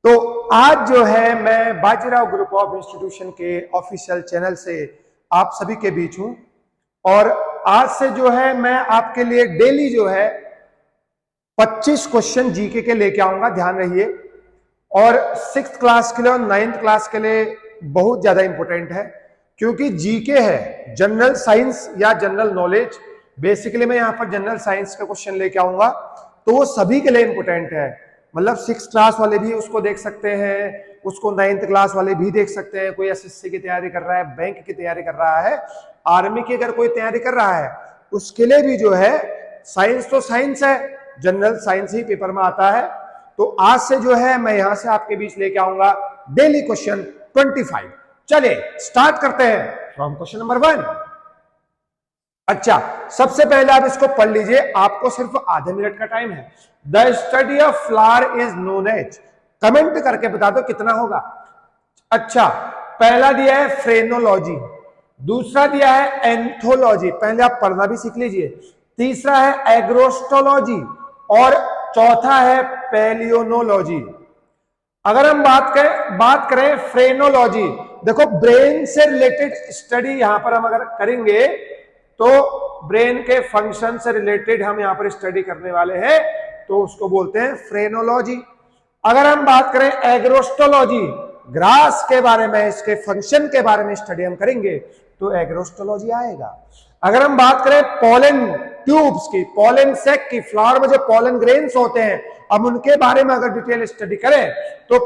तो आज जो है मैं बाजीराव ग्रुप ऑफ इंस्टीट्यूशन के ऑफिशियल चैनल से आप सभी के बीच हूं और आज से जो है मैं आपके लिए डेली जो है 25 क्वेश्चन जीके के लेके आऊंगा। ध्यान रहिए, और 6th क्लास के लिए और 9th क्लास के लिए बहुत ज्यादा इंपॉर्टेंट है, क्योंकि जीके है जनरल साइंस या जनरल नॉलेज। बेसिकली मैं यहां पर जनरल साइंस का क्वेश्चन लेके आऊंगा, तो वो सभी के लिए इंपॉर्टेंट है। मतलब 6th क्लास वाले भी उसको देख सकते हैं, उसको 9th क्लास वाले भी देख सकते हैं। कोई एसएससी की तैयारी कर रहा है, बैंक की तैयारी कर रहा है, आर्मी की अगर कोई तैयारी कर रहा है, उसके लिए भी जो है साइंस तो साइंस है, जनरल साइंस ही पेपर में आता है। तो आज से जो है मैं यहां से आपके बीच लेके आऊंगा डेली क्वेश्चन 25। चलिए स्टार्ट करते हैं फ्रॉम क्वेश्चन नंबर 1। अच्छा, सबसे पहले आप इसको पढ़ लीजिए, आपको सिर्फ आधे मिनट का टाइम है। The study of flower is known as, comment करके बता दो कितना होगा। अच्छा, पहला दिया है फ्रेनोलॉजी, दूसरा दिया है एंथोलॉजी, पहले आप पढ़ना भी सीख लीजिए, तीसरा है एग्रोस्टोलॉजी और चौथा है पेलियोनोलॉजी। अगर हम बात करें फ्रेनोलॉजी, देखो ब्रेन से रिलेटेड स्टडी यहां पर हम अगर करेंगे तो ब्रेन के फंक्शन से रिलेटेड हम यहां पर स्टडी करने वाले हैं, तो उसको बोलते हैं फ्रेनोलॉजी। अगर हम बात करें एग्रोस्टोलॉजी, ग्रास के बारे में, इसके फंक्शन के बारे में स्टडी हम करेंगे तो एग्रोस्टोलॉजी आएगा। अगर हम बात करें पोलन ट्यूब्स की, पोलन सेक की, फ्लावर में जो पोलन ग्रेन्स होते हैं, अब उनके बारे में अगर डिटेल स्टडी करें तो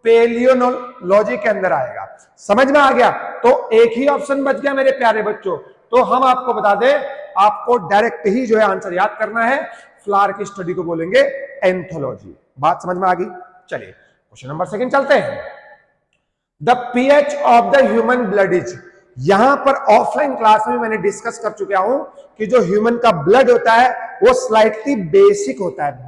पेलियोनोलॉजी के अंदर आएगा। समझ में आ गया? तो एक ही ऑप्शन बच गया मेरे प्यारे बच्चों। तो हम आपको बता दें, आपको डायरेक्ट ही जो है आंसर याद करना है, फ्लावर की स्टडी को बोलेंगे एंथोलॉजी। बात समझ में आ गई? चलिए क्वेश्चन नंबर 2 चलते हैं। The pH of the human blood is, यहां पर ऑफलाइन क्लास में मैंने डिस्कस कर चुका हूं कि जो ह्यूमन का ब्लड होता है वो स्लाइटली बेसिक होता है,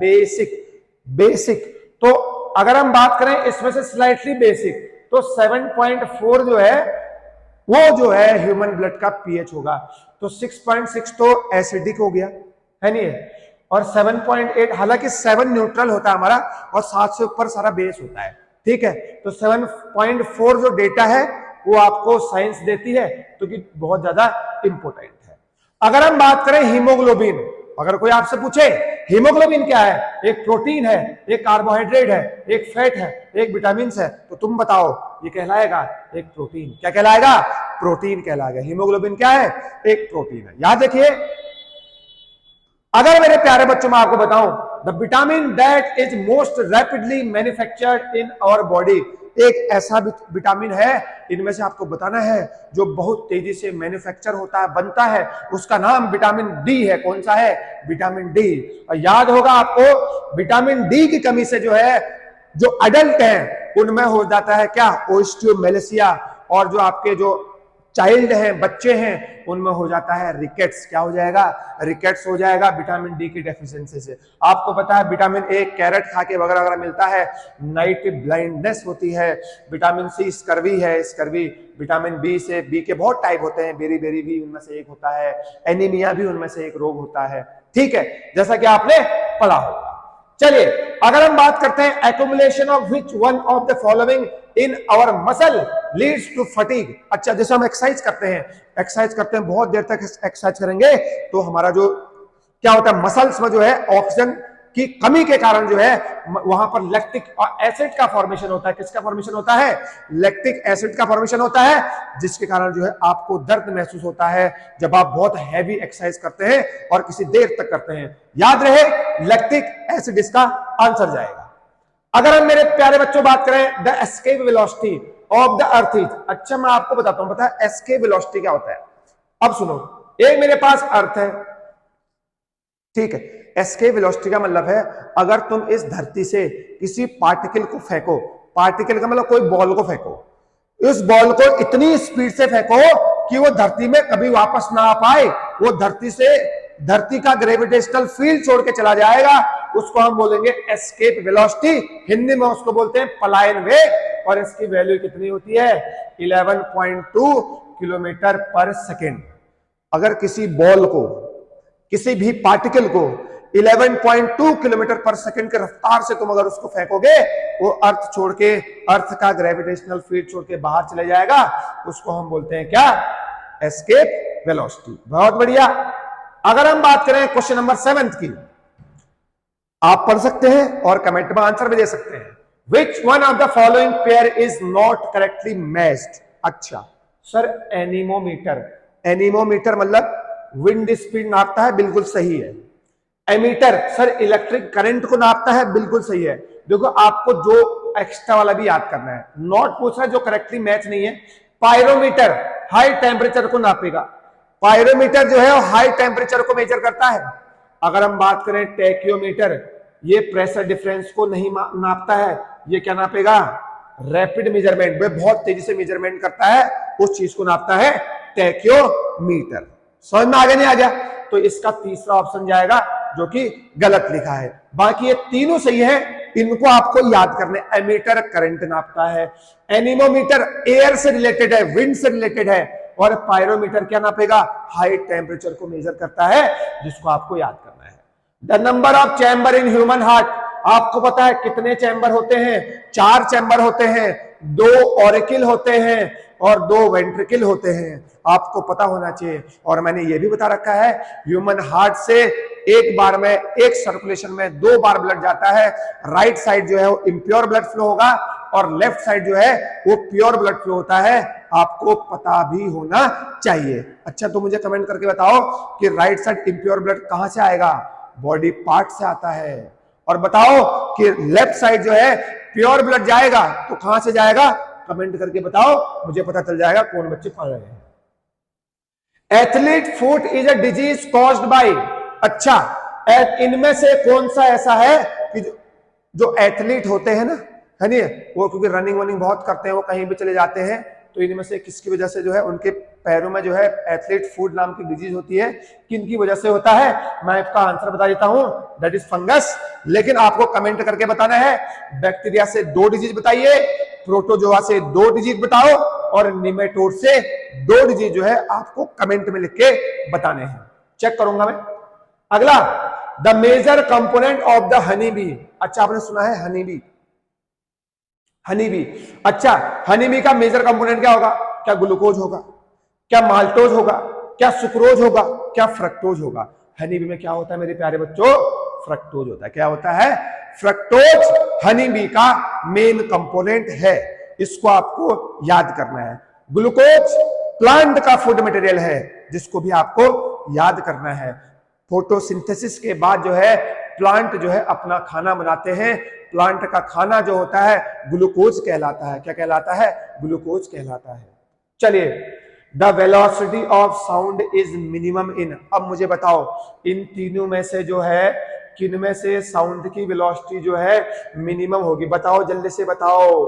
बेसिक। तो अगर हम बात करें इसमें से स्लाइटली बेसिक, तो 7.4 जो है वो जो है ह्यूमन ब्लड का पीएच होगा। तो 6.6 तो एसिडिक हो गया है नहीं है, और 7.8, हालांकि 7 न्यूट्रल होता है हमारा और 7 से ऊपर सारा बेस होता है, ठीक है। तो 7.4 जो डेटा है वो आपको साइंस देती है, तो कि बहुत ज्यादा इंपॉर्टेंट है। अगर हम बात करें हीमोग्लोबिन, अगर कोई आपसे पूछे हीमोग्लोबिन क्या है, एक प्रोटीन है, एक कार्बोहाइड्रेट है, एक फैट है, एक विटामिन है, तो तुम बताओ ये कहलाएगा एक प्रोटीन। क्या कहलाएगा? प्रोटीन कहलाएगा। हीमोग्लोबिन क्या है? एक प्रोटीन है। याद रखिए। अगर मेरे प्यारे बच्चों मैं आपको बताऊं, the vitamin that is most rapidly manufactured in our body, एक ऐसा विटामिन है इनमें से आपको बताना है जो बहुत तेजी से मैन्युफैक्चर होता है, बनता है, उसका नाम विटामिन डी है। कौन सा है? Vitamin D. और याद होगा आपको, विटामिन डी की कमी से जो है जो अडल्ट हैं उनमें हो जाता है क्या? ओस्टियोमेलेसिया, और जो आपके जो चाइल्ड हैं, बच्चे हैं, उनमें हो जाता है रिकेट्स। क्या हो जाएगा? रिकेट्स हो जाएगा विटामिन डी की डेफिशिएंसी से। आपको पता है विटामिन ए कैरेट खा के वगैरह वगैरह मिलता है, नाइट ब्लाइंडनेस होती है। विटामिन सी स्कर्वी है, स्कर्वी। विटामिन बी से, बी के बहुत टाइप होते हैं, बेरी बेरी भी उनमें से एक होता है, एनीमिया भी उनमें से एक रोग होता है, ठीक है, जैसा कि आपने पढ़ा होगा। चलिए अगर हम बात करते हैं accumulation of which one of the following in our muscle leads to fatigue. अच्छा, जैसे हम एक्सरसाइज करते हैं, बहुत देर तक एक्सरसाइज करेंगे तो हमारा जो क्या होता है, मसल्स में जो है ऑक्सीजन की कमी के कारण जो है वहां पर लैक्टिक एसिड का फॉर्मेशन होता है। किसका फॉर्मेशन होता है? लैक्टिक एसिड का फॉर्मेशन होता है, जिसके कारण जो है आपको दर्द महसूस होता है जब आप बहुत हैवी एक्सरसाइज करते हैं और किसी देर तक करते हैं। याद रहे, लैक्टिक एसिड इसका आंसर जाएगा। अगर हम मेरे प्यारे बच्चों बात करें the escape velocity of the earth is, अच्छा मैं आपको बताता हूं, पता है एस्केप वेलोसिटी क्या होता है? अब सुनो, एक मेरे पास अर्थ है, ठीक है, एस्केप वेलोसिटी का मतलब है अगर तुम इस धरती से किसी पार्टिकल को फेंको, पार्टिकल का मतलब कोई बॉल को फेंको, इस बॉल को इतनी स्पीड से फेंको कि वो धरती में कभी वापस ना आ पाए, वो धरती का ग्रेविटेशनल फील्ड छोड़ के चला जाएगा, उसको हम बोलेंगे एस्केप वेलोसिटी। हिंदी में उसको बोलते हैं पलायन वेग, और इसकी वैल्यू कितनी होती है? 11.2 किलोमीटर पर सेकेंड। अगर किसी बॉल को, किसी भी पार्टिकल को 11.2 किलोमीटर पर सेकंड की रफ्तार से तुम अगर उसको फेंकोगे, वो अर्थ छोड़ के, अर्थ का ग्रेविटेशनल फील्ड छोड़ के बाहर चले जाएगा। उसको हम बोलते हैं क्या? Escape velocity. बहुत बढ़िया। अगर हम बात करें क्वेश्चन नंबर 7 की, आप पढ़ सकते हैं और कमेंट में आंसर भी दे सकते हैं। विच one of the following pair is not correctly matched? अच्छा सर, एनीमोमीटर। एनीमोमीटर मतलब विंड स्पीड नापता है, बिल्कुल सही है। एमीटर सर इलेक्ट्रिक करंट को नापता है, बिल्कुल सही है। देखो आपको जो एक्स्ट्रा वाला भी याद करना है, नॉट पूछ रहा है जो करेक्टली मैच नहीं है। पायरोमीटर हाई टेम्परेचर को नापेगा। पायरोमीटर जो है वो हाई टेम्परेचर को मेजर करता है। अगर हम बात करें टैक्योमीटर, ये प्रेशर डिफरेंस को नहीं नापता है, ये क्या नापेगा? रैपिड मेजरमेंट, वे बहुत तेजी से मेजरमेंट करता है, उस चीज को नापता है टैक्योमीटर। समझ में आ गया नहीं आ गया? तो इसका तीसरा ऑप्शन जाएगा जो कि गलत लिखा है। बाकी ये तीनों सही है, इनको आपको याद करने। एमीटर करंट नापता है, एनीमोमीटर एयर से रिलेटेड है, विंड से रिलेटेड है, और पायरोमीटर क्या नापेगा? हाई टेम्परेचर को मेजर करता है, जिसको आपको याद करना है। The number of chamber in human heart, आपको पता है कितने चैम्बर होते हैं? 4 चैम्बर होते हैं, 2 ऑरिकल होते हैं और 2 वेंट्रिकल होते हैं। आपको पता होना चाहिए। और मैंने ये भी बता रखा है, ह्यूमन हार्ट से एक बार में, एक सर्कुलेशन में 2 बार ब्लड जाता है। राइट साइड जो है वो इम्प्योर ब्लड फ्लो होगा और लेफ्ट साइड जो है वो प्योर ब्लड फ्लो होता है। आपको पता भी होना चाहिए। अच्छा, तो मुझे कमेंट करके बताओ कि राइट साइड इम्प्योर ब्लड कहां से आएगा? बॉडी पार्ट से आता है। और बताओ कि लेफ्ट साइड जो है प्योर ब्लड जाएगा तो कहां से जाएगा? कमेंट करके बताओ, मुझे पता चल जाएगा कौन बच्चे पढ़ रहे हैं। Athlete foot is a disease caused by, अच्छा इनमें से कौन सा ऐसा है कि जो एथलीट होते हैं ना, है नहीं, वो क्योंकि रनिंग वनिंग बहुत करते हैं, वो कहीं भी चले जाते हैं, तो इनमें से किसकी वजह से जो है उनके पैरों में जो है एथलीट फुट नाम की डिजीज होती है? किन की वजह से होता है? मैं इसका आंसर बता देता हूं, दैट इज फंगस। लेकिन आपको कमेंट करके बताना है। बैक्टीरिया से 2 डिजीज बताइए, प्रोटोजोआ से 2 डिजीज बताओ, और निमेटोड से 2 डिजीज जो है आपको कमेंट में लिख के बताने हैं। चेक करूंगा मैं। अगला, the major component of the honey bee. अच्छा, आपने सुना है हनी बी? हनी बी, अच्छा हनी बी का मेजर कंपोनेंट क्या होगा? क्या ग्लूकोज होगा, क्या माल्टोज होगा, क्या सुक्रोज होगा, क्या फ्रक्टोज होगा? हनी बी में क्या होता है मेरे प्यारे बच्चों? फ्रक्टोज होता है। क्या होता है? फ्रक्टोज हनी बी का मेन कंपोनेंट है। इसको आपको याद करना है। ग्लूकोज प्लांट का फूड मटेरियल है, जिसको भी आपको याद करना है। फोटोसिंथेसिस के बाद जो है प्लांट जो है अपना खाना बनाते हैं। प्लांट का खाना जो होता है ग्लूकोज कहलाता है। क्या कहलाता है? ग्लूकोज कहलाता है। चलिए, the velocity of sound is minimum in, अब मुझे बताओ इन तीनों में से जो है किन में से साउंड की वेलोसिटी जो है मिनिमम होगी? बताओ, जल्दी से बताओ।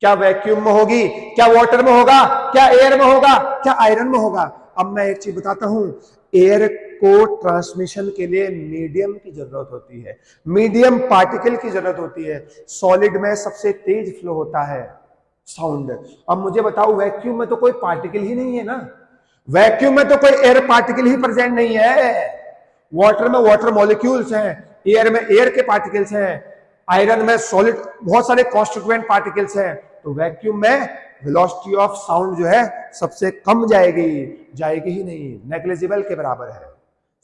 क्या वैक्यूम में होगी, क्या वाटर में होगा, क्या एयर में होगा, क्या आयरन में होगा? अब मैं एक चीज बताता हूं, एयर को ट्रांसमिशन के लिए मीडियम की जरूरत होती है, मीडियम पार्टिकल की जरूरत होती है। सॉलिड में सबसे तेज फ्लो होता है साउंड। अब मुझे बताओ, वैक्यूम में तो कोई पार्टिकल ही नहीं है ना, वैक्यूम में तो कोई एयर पार्टिकल ही प्रेजेंट नहीं है। वाटर में वाटर मॉलिक्यूल्स हैं, एयर में एयर के पार्टिकल्स हैं, आयरन में सॉलिड बहुत सारे कॉन्स्टिट्यूएंट पार्टिकल्स हैं। तो वैक्यूम में वेलोसिटी ऑफ साउंड जो है सबसे कम जाएगी, जाएगी ही नहीं, नेग्लिजिबल के बराबर है।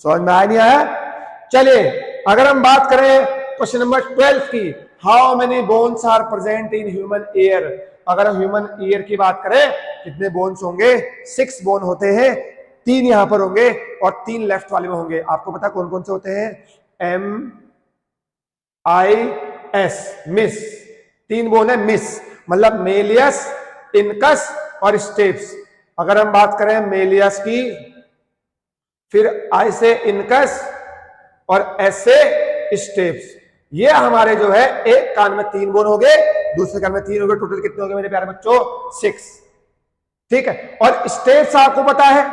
समझ में आया नहीं आया? चलिए, अगर हम बात करें क्वेश्चन नंबर 12 की, how many bones are present in human ear? अगर हम ह्यूमन ईयर की बात करें, कितने बोन्स होंगे? 6 बोन होते हैं, 3 यहां पर होंगे और 3 लेफ्ट वाले में होंगे। आपको पता कौन कौन से होते हैं? MIS, मिस, 3 बोन है मिस, मतलब मेलियस, इनकस और स्टेप्स। अगर हम बात करें मेलियस की, फिर आई से इनकस और एस से स्टेप्स, ये हमारे जो है एक कान में 3 बोन हो गए, दूसरे कान में 3 हो गए, टोटल कितने हो गए मेरे प्यारे बच्चों? 6। ठीक है। और स्टेप्स आपको पता है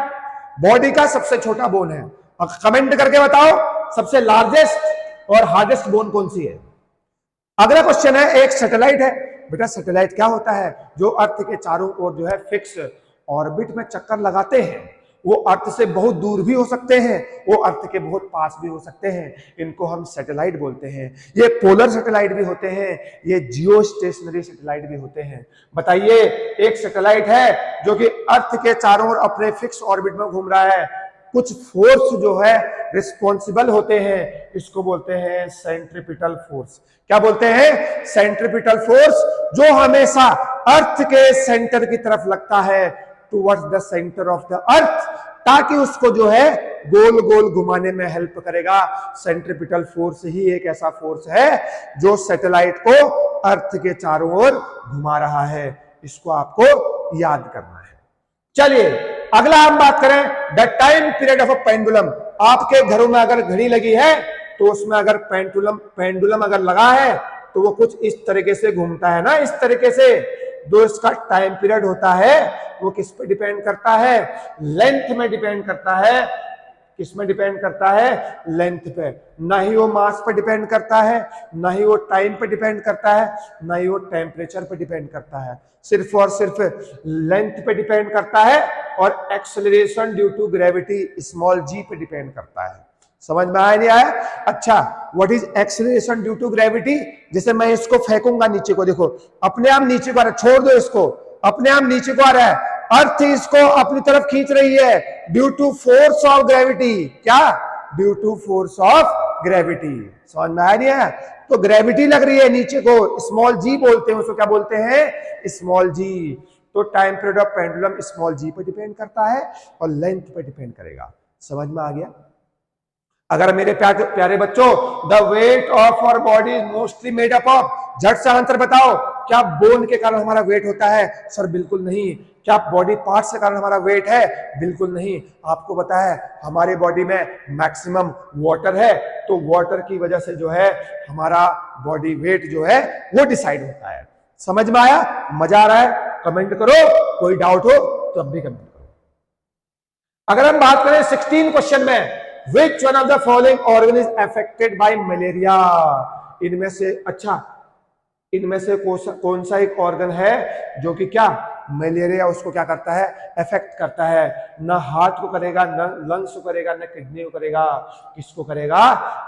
बॉडी का सबसे छोटा बोन है। और कमेंट करके बताओ सबसे लार्जेस्ट और हार्डेस्ट बोन कौन सी है? अगला क्वेश्चन है, एक सैटेलाइट है। बेटा सैटेलाइट क्या होता है? जो अर्थ के चारों ओर जो है फिक्स ऑर्बिट में चक्कर लगाते हैं, वो अर्थ से बहुत दूर भी हो सकते हैं, वो अर्थ के बहुत पास भी हो सकते हैं। इनको हम सैटेलाइट बोलते हैं। ये पोलर सैटेलाइट भी होते हैं, ये जियो स्टेशनरी सैटेलाइट भी होते हैं। बताइए, एक सैटेलाइट है जो कि अर्थ के चारों ओर अपने फिक्स ऑर्बिट में घूम रहा है, कुछ फोर्स जो है रिस्पॉन्सिबल होते हैं, इसको बोलते हैं सेंट्रीपिटल फोर्स। क्या बोलते हैं? सेंट्रीपिटल फोर्स, जो हमेशा अर्थ के सेंटर की तरफ लगता है, towards the centre of the earth, ताकि उसको जो है गोल गोल घुमाने में हेल्प करेगा। सेंट्रीपिटल फोर्स ही एक ऐसा फोर्स है जो सैटेलाइट को अर्थ के चारों ओर घुमा रहा है। इसको आपको याद करना है। चलिए अगला हम बात करें the time period of a pendulum. आपके घरों में अगर घड़ी लगी है तो उसमें अगर पेंडुलम अगर लगा है तो वो कुछ इस तरीके से घूमता है ना, इस तरीके से। जो इसका टाइम पीरियड होता है वो किस पे डिपेंड करता है? लेंथ में डिपेंड करता है। किस में डिपेंड करता है? लेंथ पे। ना ही वो मास पे डिपेंड करता है, ना ही वो टाइम पे डिपेंड करता है, ना ही वो टेम्परेचर पे डिपेंड करता है। सिर्फ और सिर्फ लेंथ पे डिपेंड करता है और acceleration due to gravity small g पे डिपेंड करता है। समझ में आया नहीं आया? अच्छा, what is acceleration due to gravity? जैसे मैं इसको फेंकूंगा नीचे को, देखो अपने आप नीचे को आ रहा है, छोड़ दो इसको, अपने आप नीचे को आ रहा है, अर्थ इसको अपनी तरफ खींच रही है due to force of gravity. क्या? Due to force of gravity. समझ में आया नहीं आया? तो ग्रेविटी लग रही है नीचे को, स्मॉल जी बोलते हैं उसको। क्या बोलते हैं? Small g. तो time period of pendulum small g पे डिपेंड करता है और लेंथ पे डिपेंड करेगा। समझ में आ गया? अगर मेरे प्यारे बच्चों, the weight of our body is mostly made up of, झट से आंसर बताओ, क्या बोन के कारण हमारा वेट होता है? सर बिल्कुल नहीं। क्या बॉडी पार्ट्स के कारण हमारा वेट है? बिल्कुल नहीं। आपको पता है हमारे बॉडी में मैक्सिमम वाटर है, तो वाटर की वजह से जो है हमारा बॉडी वेट जो है वो डिसाइड होता है। समझ में आया? मजा आ रहा है? कमेंट करो, कोई डाउट हो तो अब भी कमेंट करो। अगर हम बात करें 16 क्वेश्चन में, Which one of the following organ is affected by malaria? इनमें से अच्छा, इनमें से कौन सा एक ऑर्गन है जो कि क्या मलेरिया उसको क्या करता है? अफेक्ट करता है। ना हार्ट को करेगा, ना लंग्स को करेगा, ना किडनी को करेगा। किसको करेगा?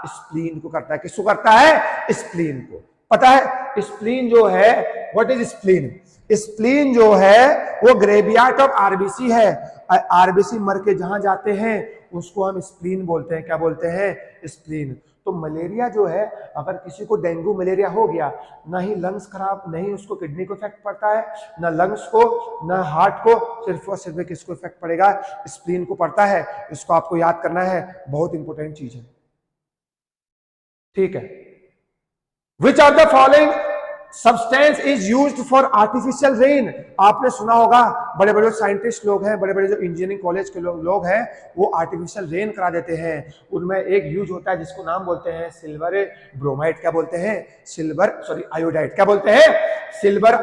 स्प्लीन को करता है। किसको करता है? स्प्लीन को। पता है स्प्लीन जो है, व्हाट इज स्प्लीन? स्प्लीन जो है वो ग्रेवियार्ड ऑफ आरबीसी है। आरबीसी मर के जहां जाते हैं उसको हम स्प्लीन बोलते हैं। क्या बोलते हैं? स्प्लीन। तो मलेरिया जो है, अगर किसी को डेंगू मलेरिया हो गया, ना ही लंग्स खराब, नहीं उसको किडनी को इफेक्ट पड़ता है, ना लंग्स को, ना हार्ट को, सिर्फ और सिर्फ किसको इफेक्ट पड़ेगा? स्प्लीन को पड़ता है। इसको आपको याद करना है, बहुत इंपॉर्टेंट चीज है। ठीक है। Which are the following substance is used for artificial rain? आपने सुना होगा, बड़े बड़े साइंटिस्ट लोग हैं, बड़े बड़े जो इंजीनियरिंग कॉलेज के लोग हैं, वो आर्टिफिशियल रेन करा देते हैं। उनमें एक यूज होता है जिसको नाम बोलते हैं सिल्वर ब्रोमाइड। क्या बोलते हैं? आयोडाइड। क्या बोलते हैं? Silver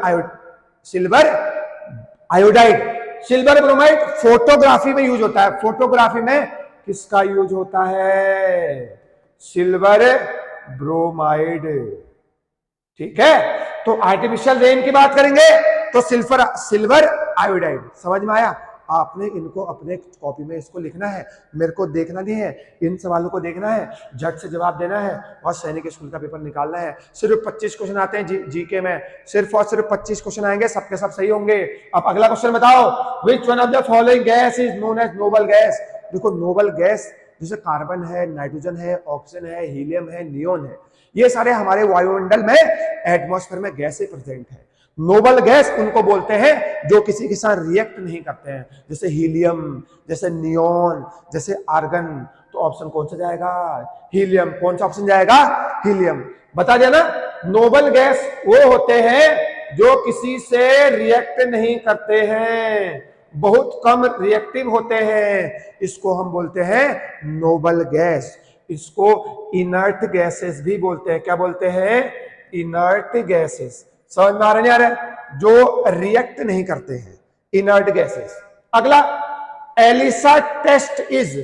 iodide, silver bromide. Photography में यूज होता है। फोटोग्राफी में किसका यूज होता है? Silver bromide. ठीक है। तो आर्टिफिशियल रेन की बात करेंगे तो सिल्वर आयोडाइड। समझ में आया? आपने इनको अपने कॉपी में इसको लिखना है, मेरे को देखना नहीं है, इन सवालों को देखना है, झट से जवाब देना है और सैनिक स्कूल का पेपर निकालना है। सिर्फ 25 क्वेश्चन आते हैं जीके में, सिर्फ और सिर्फ 25 क्वेश्चन आएंगे, सबके सब सही होंगे। अब अगला क्वेश्चन बताओ, which one of the following gas is known as noble gas? देखो नोबल गैस जैसे कार्बन है, नाइट्रोजन है, ऑक्सीजन है, हीलियम है, नियोन है, ये सारे हमारे वायुमंडल में एटमॉस्फेयर में गैसें प्रेजेंट है। नोबल गैस उनको बोलते हैं जो किसी के साथ रिएक्ट नहीं करते हैं, जैसे हीलियम, जैसे नियोन, जैसे आर्गन। तो ऑप्शन कौन सा जाएगा? हीलियम। कौन सा ऑप्शन जाएगा? हीलियम। बता दिया ना। नोबल गैस वो होते हैं जो किसी से रिएक्ट नहीं करते हैं, बहुत कम रिएक्टिव होते हैं, इसको हम बोलते हैं नोबल गैस। इसको इनर्ट गैसेस भी बोलते हैं। क्या बोलते हैं? Inert gases. समझ में आ रहा नहीं आ रहा? जो रिएक्ट नहीं करते हैं, इनर्ट गैसेस। अगला, ELISA test is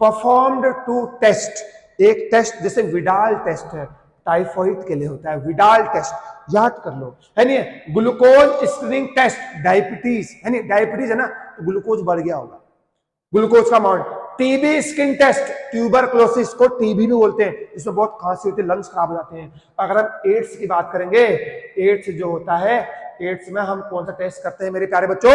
performed to test. एक टेस्ट जैसे विडाल टेस्ट है, टाइफॉइड के लिए होता है विडाल टेस्ट, याद कर लो, है नहीं? ग्लूकोज स्क्रीनिंग टेस्ट, डायबिटीज है नहीं, डायबिटीज है ना, तो ग्लूकोज बढ़ गया होगा, ग्लूकोज का amount. TB skin test, tuberculosis को टीबी भी बोलते हैं, इसमें बहुत खांसी होती है, लंग्स खराब हो जाते हैं। अगर हम एड्स की बात करेंगे, एड्स जो होता है, एड्स में हम कौन सा टेस्ट करते हैं मेरे प्यारे बच्चों?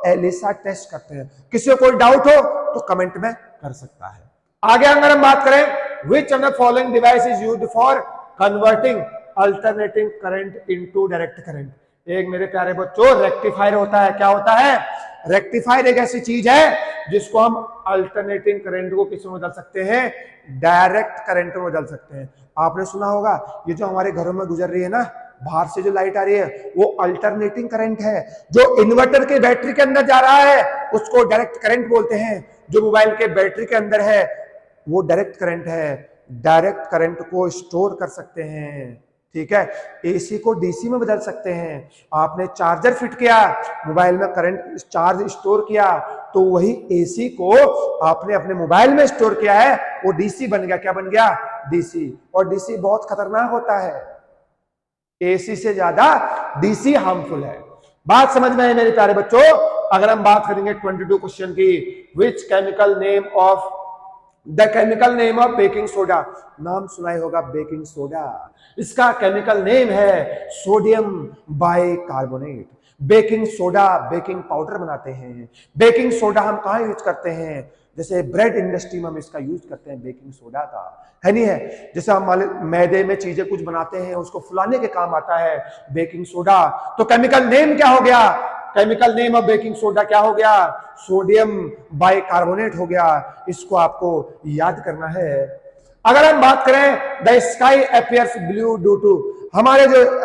एलिसा टेस्ट करते हैं। किसी को कोई डाउट हो तो कमेंट में कर सकता है। आगे अगर हम बात करें, which of the following device is used for converting alternating current into direct current? एक मेरे प्यारे बच्चों रेक्टिफायर होता है। क्या होता है? रेक्टिफायर एक ऐसी चीज है जिसको हम अल्टरनेटिंग करंट को किस में बदल सकते हैं? डायरेक्ट करंट में बदल सकते हैं। आपने सुना होगा, ये जो हमारे घरों में गुजर रही है ना, बाहर से जो लाइट आ रही है, वो अल्टरनेटिंग करंट है। जो इन्वर्टर के बैटरी के अंदर जा रहा है उसको डायरेक्ट करंट बोलते हैं। जो मोबाइल के बैटरी के अंदर है वो डायरेक्ट करंट है। डायरेक्ट करंट को स्टोर कर सकते हैं, ठीक है। एसी को डीसी में बदल सकते हैं। आपने चार्जर फिट किया, मोबाइल में करंट चार्ज स्टोर किया, तो वही एसी को आपने अपने मोबाइल में स्टोर किया है, वो डीसी बन गया। क्या बन गया? डीसी। और डीसी बहुत खतरनाक होता है, एसी से ज्यादा डीसी हार्मफुल है। बात समझ में है मेरे प्यारे बच्चों? अगर हम बात करेंगे 22 क्वेश्चन की, which chemical name of the chemical name of baking soda? नाम सुना ही होगा बेकिंग सोडा, इसका केमिकल नेम है sodium bicarbonate. Baking soda बिकिंग powder बनाते हैं। बेकिंग सोडा हम कहाँ यूज करते हैं? जैसे ब्रेड इंडस्ट्री में हम इसका यूज करते हैं बेकिंग सोडा का, है नहीं है? जैसे हम मैदे में चीजें कुछ बनाते हैं, उसको फुलाने के काम आता है बेकिंग सोडा। तो केमिकल नेम क्या हो गया? Chemical name of baking soda क्या हो गया? सोडियम बाइकार्बोनेट हो गया। इसको आपको याद करना है। अगर हम बात करें, the sky appears blue due to, हमारे जो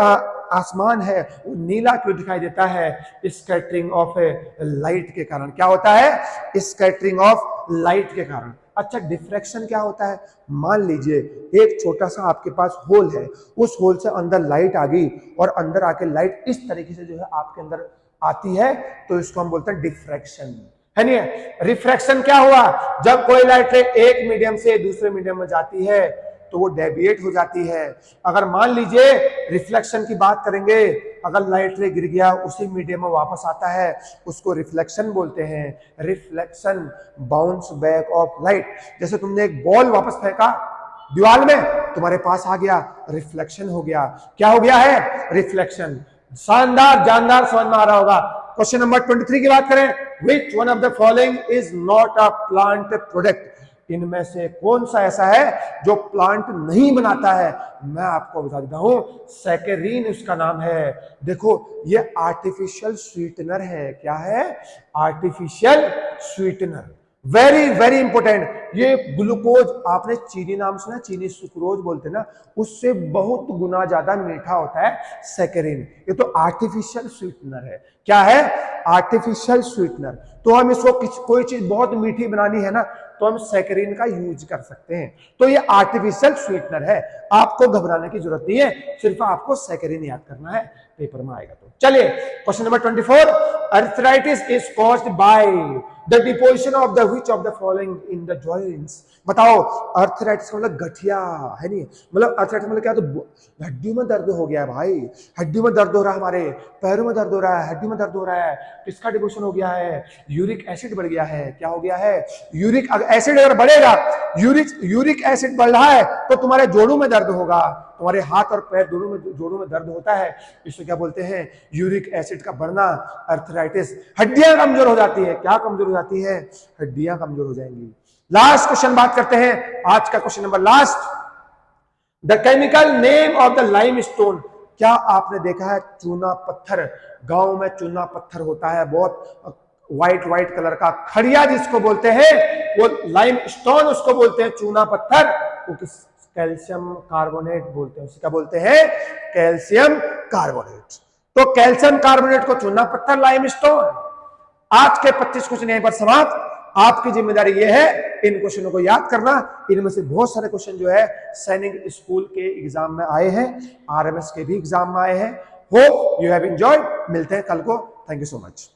आसमान है वो नीला क्यों दिखाई देता है? स्कैटरिंग ऑफ लाइट के कारण। क्या होता है? स्कैटरिंग ऑफ लाइट के कारण। अच्छा, डिफ्रैक्शन क्या होता है? मान लीजिए एक छोटा सा आपके पास होल है, उस होल से अंदर लाइट आ गई और अंदर आके लाइट इस तरीके से जो है आपके अंदर आती है, तो इसको हम बोलते हैं डिफ्रैक्शन, है नहीं है? रिफ्रैक्शन क्या हुआ? जब कोई लाइट रे एक मीडियम से दूसरे मीडियम में जाती है तो वो डेविएट हो जाती है। अगर मान लीजिए रिफ्लेक्शन की बात करेंगे, अगर लाइट रे गिर गया उसी मीडियम में वापस आता है, उसको रिफ्लेक्शन बोलते हैं। Reflection, bounce back of light. जैसे तुमने एक बॉल वापस फेंका दीवार में, तुम्हारे पास आ गया, रिफ्लेक्शन हो गया। क्या हो गया है? रिफ्लेक्शन। शानदार, जानदार, समझ में आ रहा होगा। क्वेश्चन नंबर 23 की बात करें, विच one of the following is not a plant product? इनमें से कौन सा ऐसा है जो प्लांट नहीं बनाता है? मैं आपको बता देता हूं, सैकेरीन उसका नाम है। देखो, ये आर्टिफिशियल स्वीटनर है। क्या है? Artificial sweetener. Very very important. ये ग्लूकोज, आपने चीनी नाम सुना? चीनी सुक्रोज बोलते हैं ना, उससे बहुत गुना ज्यादा मीठा होता है सैकेरीन। ये तो आर्टिफिशियल स्वीटनर है। क्या है? Artificial sweetener. तो हम इसको कोई चीज बहुत मीठी बनानी है ना, तो हम सैकेरीन का यूज कर सकते हैं। तो ये आर्टिफिशियल स्वीटनर है। आपको घबराने की जरूरत नहीं है, सिर्फ आपको सैकेरीन याद करना है, पेपर में आएगा। तो चलिए question number 24, arthritis is caused by the deposition of the which of the following in the joints? बताओ, अर्थराइटिस मतलब गठिया, है नहीं? मतलब अर्थराइटिस मतलब क्या? तो हड्डी में दर्द हो गया है भाई, हड्डी में दर्द हो रहा है, हमारे पैरों में दर्द हो रहा है, हड्डी में दर्द हो रहा है। किसका डिपोजिशन हो गया है? यूरिक एसिड बढ़ गया है। क्या हो गया है? यूरिक एसिड अगर बढ़ेगा, यूरिक एसिड बढ़ रहा है तो तुम्हारे जोड़ों में दर्द होगा। तुम्हारे हाथ और पैर दोनों में, जोड़ों में दर्द होता है। इसको क्या बोलते हैं? यूरिक एसिड का बढ़ना, अर्थराइटिस। हड्डियां कमजोर हो जाती है। क्या कमजोर हो जाती है? हड्डियां कमजोर हो जाएंगी। लास्ट क्वेश्चन बात करते हैं, आज का question number last, the chemical name of the limestone? क्या आपने देखा है चूना पत्थर? गांव में चूना पत्थर होता है, बहुत व्हाइट व्हाइट कलर का, खड़िया जिसको बोलते हैं, वो लाइमस्टोन उसको बोलते हैं, चूना पत्थर। वो किस? कैल्शियम कार्बोनेट बोलते हैं। क्या बोलते हैं? Calcium carbonate. तो कैल्शियम कार्बोनेट को चूना पत्थर, लाइमस्टोन। आज के 25 क्वेश्चन यहीं पर समाप्त। आपकी जिम्मेदारी यह है इन क्वेश्चनों को याद करना। इनमें से बहुत सारे क्वेश्चन जो है सैनिक स्कूल के एग्जाम में आए हैं, आरएमएस के भी एग्जाम में आए हैं। Hope you have enjoyed. मिलते हैं कल को। Thank you so much.